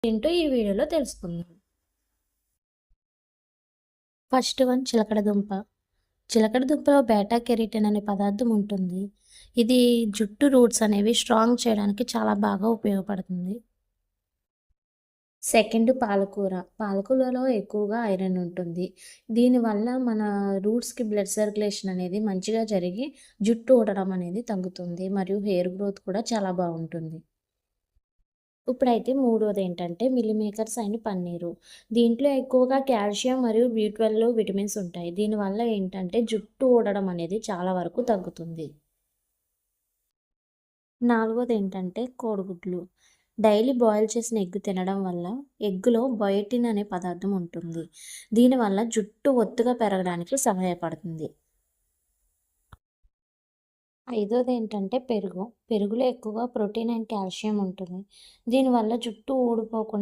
ఏంటో ఈ వీడియోలో తెలుసుకుందాం. ఫస్ట్ వన్ చిలకడ దుంప. చిలకడ దుంపలో బీటా కెరోటిన్ అనే పదార్థం ఉంటుంది. ఇది జుట్టు రూట్స్ అనేవి స్ట్రాంగ్ చేయడానికి చాలా బాగా ఉపయోగపడుతుంది. సెకండ్ పాలకూర. పాలకూరలో ఎక్కువగా ఐరన్ ఉంటుంది. దీనివల్ల మన రూట్స్‌కి బ్లడ్ సర్క్యులేషన్ అనేది మంచిగా జరిగి జుట్టు ఊడడం అనేది తగ్గుతుంది. మరియు హెయిర్ గ్రోత్ కూడా చాలా బావుంటుంది. ఇప్పుడైతే మూడోదేంటంటే మిల్లీ మేకర్స్ అండ్ పన్నీరు. దీంట్లో ఎక్కువగా కాల్షియం మరియు బి12 విటమిన్స్ ఉంటాయి. దీనివల్ల ఏంటంటే జుట్టు ఊడడం అనేది చాలా వరకు తగ్గుతుంది. నాలుగోదేంటంటే కోడిగుడ్లు. డైలీ బాయిల్ చేసిన ఎగ్ తినడం వల్ల ఎగ్గులో బయోటిన్ అనే పదార్థం ఉంటుంది. దీనివల్ల జుట్టు ఒత్తుగా పెరగడానికి సహాయపడుతుంది. ఐదోదేంటంటే పెరుగు. పెరుగులో ఎక్కువగా ప్రోటీన్ అండ్ కాల్షియం ఉంటుంది. దీనివల్ల జుట్టు ఊడిపోకుండా